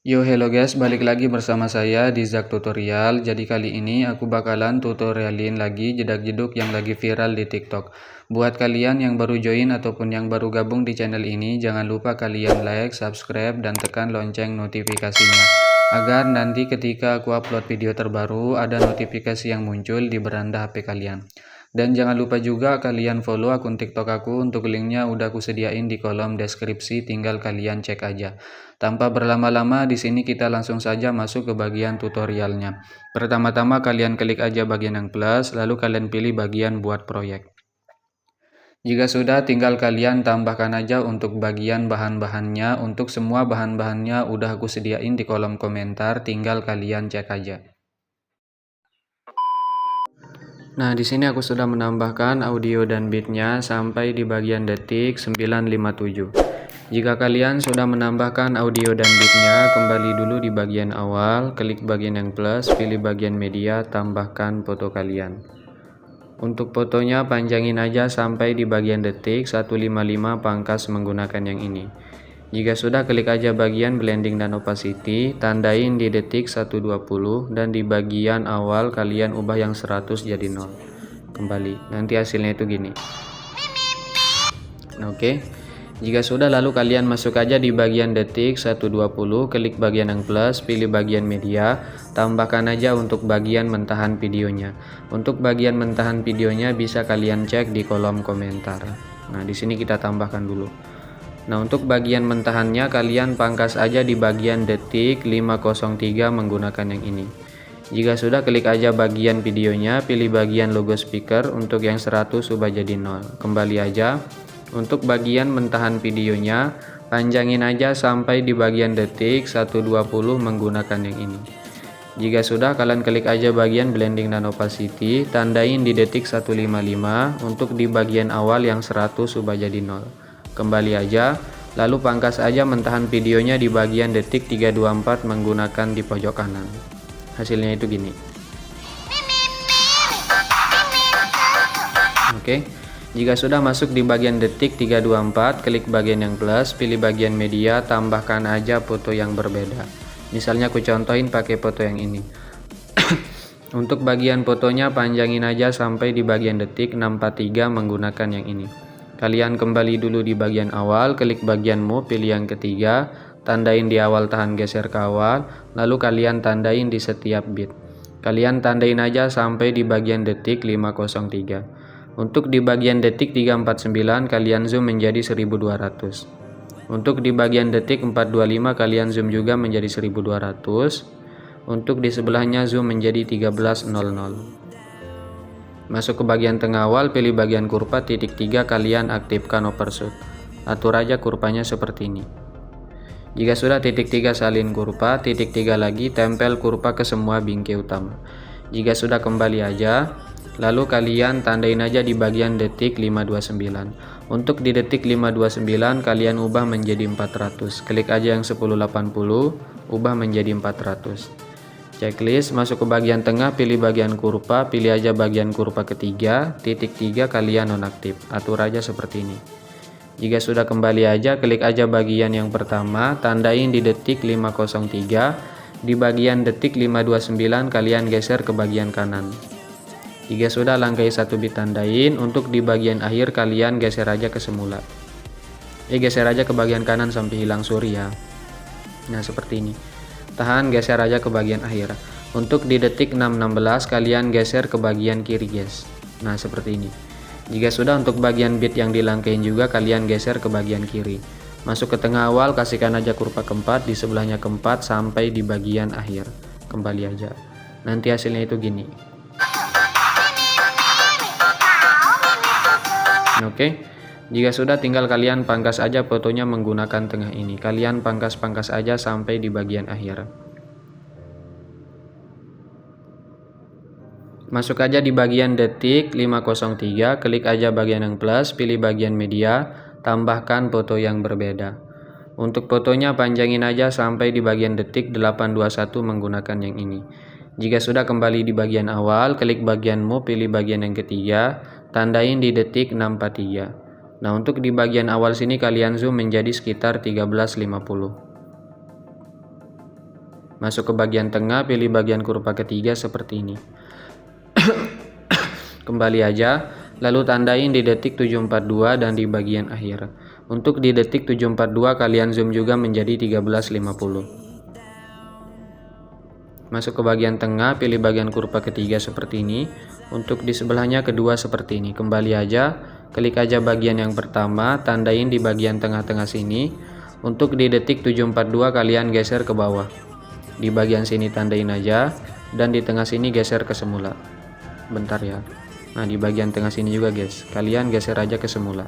Yo hello guys, balik lagi bersama saya di Zak Tutorial. Jadi kali ini aku bakalan tutorialin lagi jedak-jeduk yang lagi viral di TikTok. Buat kalian yang baru join ataupun yang baru gabung di channel ini, jangan lupa kalian like, subscribe, dan tekan lonceng notifikasinya. Agar nanti ketika aku upload video terbaru, ada notifikasi yang muncul di beranda HP kalian. Dan jangan lupa juga kalian follow akun TikTok aku, untuk linknya udah aku sediain di kolom deskripsi, tinggal kalian cek aja. Tanpa berlama-lama, di sini kita langsung saja masuk ke bagian tutorialnya. Pertama-tama kalian klik aja bagian yang plus, lalu kalian pilih bagian buat proyek. Jika sudah, tinggal kalian tambahkan aja untuk bagian bahan-bahannya. Untuk semua bahan-bahannya udah aku sediain di kolom komentar, tinggal kalian cek aja. Nah, di sini aku sudah menambahkan audio dan beatnya sampai di bagian detik 957. Jika kalian sudah menambahkan audio dan beatnya, kembali dulu di bagian awal, klik bagian yang plus, pilih bagian media, tambahkan foto kalian. Untuk fotonya panjangin aja sampai di bagian detik 155, pangkas menggunakan yang ini. Jika sudah, klik aja bagian blending dan opacity, tandain di detik 120, dan di bagian awal kalian ubah yang 100 jadi 0. Kembali, nanti hasilnya itu gini. Oke. Jika sudah, lalu kalian masuk aja di bagian detik 120, klik bagian yang plus, pilih bagian media, tambahkan aja untuk bagian mentahan videonya. Untuk bagian mentahan videonya bisa kalian cek di kolom komentar. Nah, di sini kita tambahkan dulu. Nah, untuk bagian mentahannya kalian pangkas aja di bagian detik 503 menggunakan yang ini. Jika sudah, klik aja bagian videonya, pilih bagian logo speaker, untuk yang 100 ubah jadi 0. Kembali aja. Untuk bagian mentahan videonya, panjangin aja sampai di bagian detik 120 menggunakan yang ini. Jika sudah, kalian klik aja bagian blending dan opacity, tandain di detik 155, untuk di bagian awal yang 100 ubah jadi 0. Kembali aja, lalu pangkas aja mentahan videonya di bagian detik 324 menggunakan di pojok kanan. Hasilnya itu gini. Oke. Jika sudah masuk di bagian detik 324, klik bagian yang plus, pilih bagian media, tambahkan aja foto yang berbeda. Misalnya aku contohin pakai foto yang ini. Untuk bagian fotonya panjangin aja sampai di bagian detik 643 menggunakan yang ini. Kalian kembali dulu di bagian awal, klik bagian move, pilih yang ketiga, tandain di awal, tahan geser ke awal, lalu kalian tandain di setiap bit. Kalian tandain aja sampai di bagian detik 503. Untuk di bagian detik 349 kalian zoom menjadi 1200. Untuk di bagian detik 425 kalian zoom juga menjadi 1200. Untuk di sebelahnya zoom menjadi 1300. Masuk ke bagian tengah awal, pilih bagian kurva titik 3, kalian aktifkan overshoot. Atur aja kurvanya seperti ini. Jika sudah, titik 3 salin kurva, titik 3 lagi, tempel kurva ke semua bingkai utama. Jika sudah, kembali aja, lalu kalian tandain aja di bagian detik 529. Untuk di detik 529 kalian ubah menjadi 400. Klik aja yang 1080, ubah menjadi 400. Checklist, masuk ke bagian tengah, pilih bagian kurva, pilih aja bagian kurva ketiga, titik 3 kalian nonaktif. Atur aja seperti ini. Jika sudah, kembali aja, klik aja bagian yang pertama, tandain di detik 503, di bagian detik 529 kalian geser ke bagian kanan. Jika sudah, langkai satu bit tandain, untuk di bagian akhir kalian geser aja ke semula. Geser aja ke bagian kanan sampai hilang suri ya. Nah, seperti ini. Tahan, geser aja ke bagian akhir. Untuk di detik 616 kalian geser ke bagian kiri guys. Nah, seperti ini. Jika sudah, untuk bagian bit yang dilangkain juga kalian geser ke bagian kiri. Masuk ke tengah awal, kasihkan aja kurva keempat, di sebelahnya keempat sampai di bagian akhir. Kembali aja. Nanti hasilnya itu gini. Oke. Jika sudah, tinggal kalian pangkas aja fotonya menggunakan tengah ini. Kalian pangkas-pangkas aja sampai di bagian akhir. Masuk aja di bagian detik 503, klik aja bagian yang plus, pilih bagian media, tambahkan foto yang berbeda. Untuk fotonya panjangin aja sampai di bagian detik 821 menggunakan yang ini. Jika sudah, kembali di bagian awal, klik bagian move, pilih bagian yang ketiga, tandain di detik 643. Nah, untuk di bagian awal sini kalian zoom menjadi sekitar 1350. Masuk ke bagian tengah, pilih bagian kurva ketiga seperti ini. Kembali aja, lalu tandain di detik 742 dan di bagian akhir. Untuk di detik 742 kalian zoom juga menjadi 1350. Masuk ke bagian tengah, pilih bagian kurva ketiga seperti ini. Untuk di sebelahnya kedua seperti ini. Kembali aja, klik aja bagian yang pertama, tandain di bagian tengah-tengah sini. Untuk di detik 742 kalian geser ke bawah. Di bagian sini tandain aja, dan di tengah sini geser ke semula. Bentar ya. Nah, di bagian tengah sini juga guys, kalian geser aja ke semula.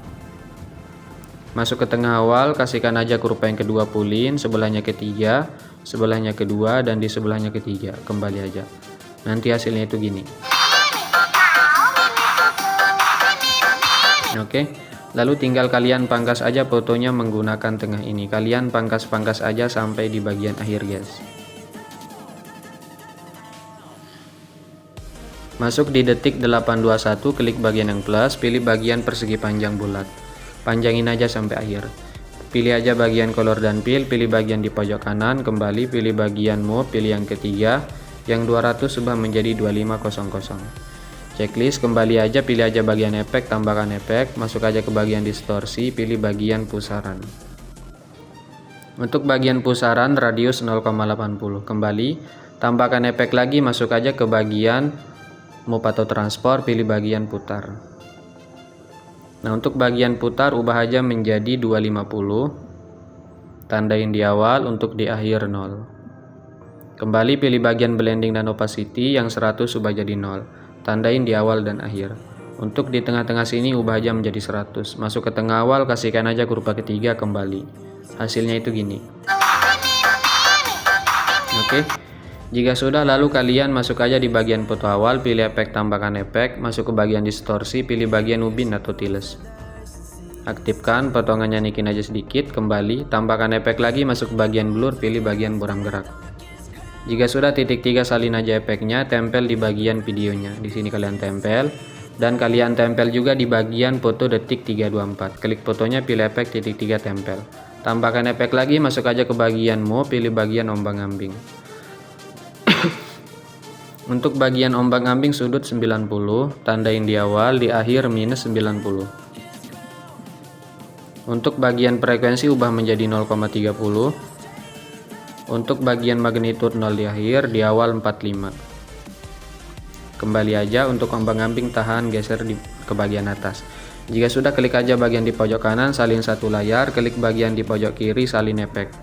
Masuk ke tengah awal, kasihkan aja kurva yang kedua pulin, sebelahnya ketiga, sebelahnya kedua, dan di sebelahnya ketiga. Kembali aja. Nanti hasilnya itu gini. Oke. Lalu tinggal kalian pangkas aja fotonya menggunakan tengah ini. Kalian pangkas-pangkas aja sampai di bagian akhir guys. Masuk di detik 821, klik bagian yang plus, pilih bagian persegi panjang bulat. Panjangin aja sampai akhir. Pilih aja bagian color dan fill, pilih bagian di pojok kanan, kembali pilih bagian move, pilih yang ketiga, yang 200 ubah menjadi 2500. Checklist, kembali aja, pilih aja bagian efek, tambahkan efek, masuk aja ke bagian distorsi, pilih bagian pusaran. Untuk bagian pusaran radius 0,80, kembali, tambahkan efek lagi, masuk aja ke bagian move atau transport, pilih bagian putar. Nah, untuk bagian putar ubah aja menjadi 250. Tandain di awal, untuk di akhir 0. Kembali pilih bagian blending dan opacity, yang 100 ubah jadi 0. Tandain di awal dan akhir. Untuk di tengah-tengah sini ubah aja menjadi 100. Masuk ke tengah awal, kasihkan aja kurva ketiga, kembali. Hasilnya itu gini. Oke. Jika sudah, lalu kalian masuk aja di bagian foto awal, pilih efek, tambahkan efek, masuk ke bagian distorsi, pilih bagian ubin atau tiles. Aktifkan, potongannya naikin aja sedikit, kembali, tambahkan efek lagi, masuk ke bagian blur, pilih bagian buram gerak. Jika sudah, titik 3 salin aja efeknya, tempel di bagian videonya. Di sini kalian tempel, dan kalian tempel juga di bagian foto detik 324. Klik fotonya, pilih efek, titik 3 tempel. Tambahkan efek lagi, masuk aja ke bagian move, pilih bagian ombang-ambing. Untuk bagian ombang-ambing sudut 90, tandain di awal, di akhir minus 90. Untuk bagian frekuensi ubah menjadi 0,30. Untuk bagian magnitude 0 di akhir, di awal 45. Kembali aja, untuk ombang-ambing tahan geser ke bagian atas. Jika sudah, klik aja bagian di pojok kanan, salin satu layar, klik bagian di pojok kiri, salin efek.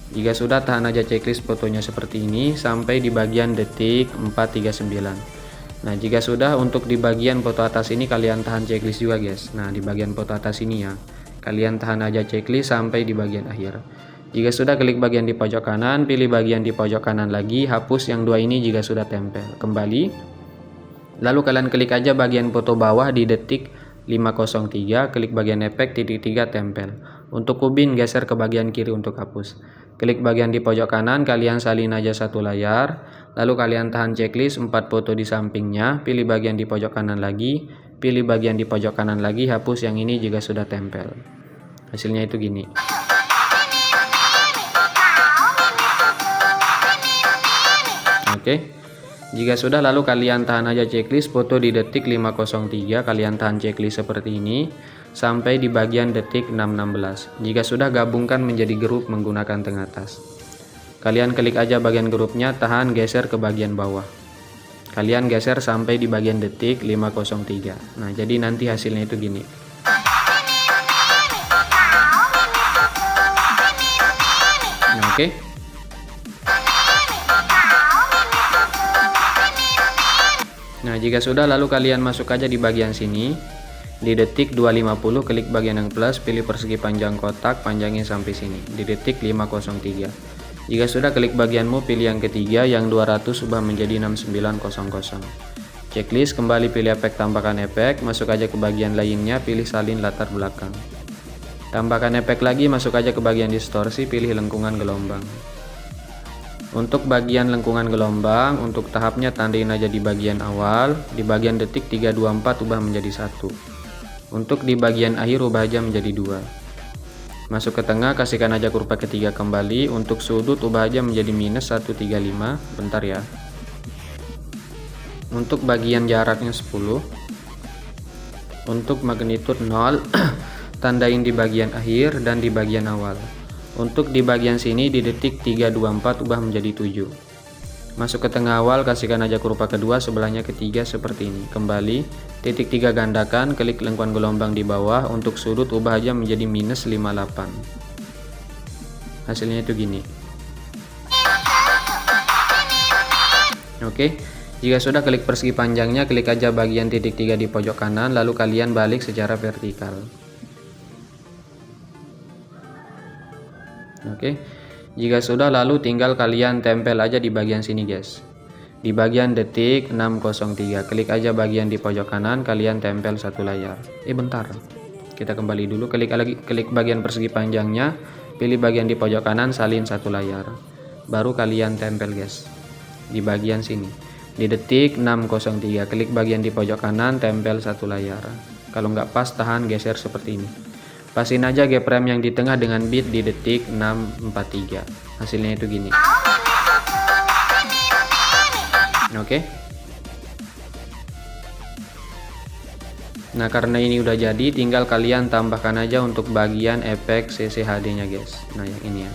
Jika sudah, tahan aja checklist fotonya seperti ini sampai di bagian detik 439. Nah, jika sudah, untuk di bagian foto atas ini kalian tahan checklist juga guys. Nah, di bagian foto atas ini ya, kalian tahan aja checklist sampai di bagian akhir. Jika sudah, klik bagian di pojok kanan, pilih bagian di pojok kanan lagi, hapus yang dua ini jika sudah tempel. Kembali, lalu kalian klik aja bagian foto bawah di detik 503, klik bagian efek, titik 3 tempel. Untuk ubin, geser ke bagian kiri untuk hapus. Klik bagian di pojok kanan, kalian salin aja satu layar, lalu kalian tahan checklist 4 foto di sampingnya, pilih bagian di pojok kanan lagi, pilih bagian di pojok kanan lagi, hapus yang ini jika sudah tempel. Hasilnya itu gini. Oke. Jika sudah, lalu kalian tahan aja checklist foto di detik 503, kalian tahan checklist seperti ini sampai di bagian detik 616. Jika sudah, gabungkan menjadi grup menggunakan tengah atas. Kalian klik aja bagian grupnya, tahan, geser ke bagian bawah. Kalian geser sampai di bagian detik 503. Nah, jadi nanti hasilnya itu gini. Nah, oke. Nah, jika sudah, lalu kalian masuk aja di bagian sini. Di detik 250, klik bagian yang plus, pilih persegi panjang kotak, panjangin sampai sini. Di detik 503. Jika sudah, klik bagian move, pilih yang ketiga, yang 200 ubah menjadi 6900. Checklist, kembali pilih efek, tambahkan efek, masuk aja ke bagian lainnya, pilih salin latar belakang. Tambahkan efek lagi, masuk aja ke bagian distorsi, pilih lengkungan gelombang. Untuk bagian lengkungan gelombang, untuk tahapnya tandain aja di bagian awal, di bagian detik 324 ubah menjadi 1. Untuk di bagian akhir ubah aja menjadi 2. Masuk ke tengah, kasihkan aja kurva ketiga kembali. Untuk sudut ubah aja menjadi minus 135. Bentar ya. Untuk bagian jaraknya 10. Untuk magnitude 0 tandain di bagian akhir dan di bagian awal. Untuk di bagian sini di detik 324 ubah menjadi 7. Masuk ke tengah awal, kasihkan aja kurva kedua, sebelahnya ketiga seperti ini. Kembali, titik 3 gandakan, klik lengkuan gelombang di bawah. Untuk sudut ubah aja menjadi minus 58. Hasilnya itu gini. Oke, jika sudah, klik persegi panjangnya, klik aja bagian titik 3 di pojok kanan, lalu kalian balik secara vertikal. Oke, jika sudah, lalu tinggal kalian tempel aja di bagian sini guys. Di bagian detik 603, klik aja bagian di pojok kanan, kalian tempel satu layar. Bentar, kita kembali dulu, klik bagian persegi panjangnya, pilih bagian di pojok kanan, salin satu layar, baru kalian tempel guys di bagian sini. Di detik 603, klik bagian di pojok kanan, tempel satu layar. Kalau nggak pas, tahan, geser seperti ini. Pasin aja keyframe yang di tengah dengan bit di detik 643. Hasilnya itu gini. Oke. Nah, karena ini udah jadi, tinggal kalian tambahkan aja untuk bagian efek CCHD nya guys. Nah, yang ini ya.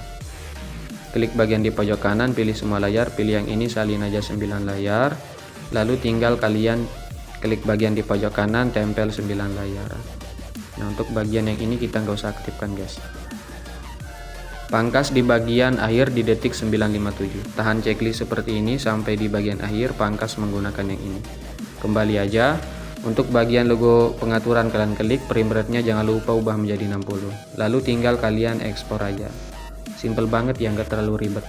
Klik bagian di pojok kanan, pilih semua layar, pilih yang ini, salin aja 9 layar. Lalu tinggal kalian klik bagian di pojok kanan, tempel 9 layar. Nah, untuk bagian yang ini kita nggak usah aktifkan guys. Pangkas di bagian akhir di detik 957. Tahan checklist seperti ini sampai di bagian akhir, pangkas menggunakan yang ini. Kembali aja. Untuk bagian logo pengaturan, kalian klik, frame rate-nya jangan lupa ubah menjadi 60. Lalu tinggal kalian ekspor aja. Simple banget ya, nggak terlalu ribet.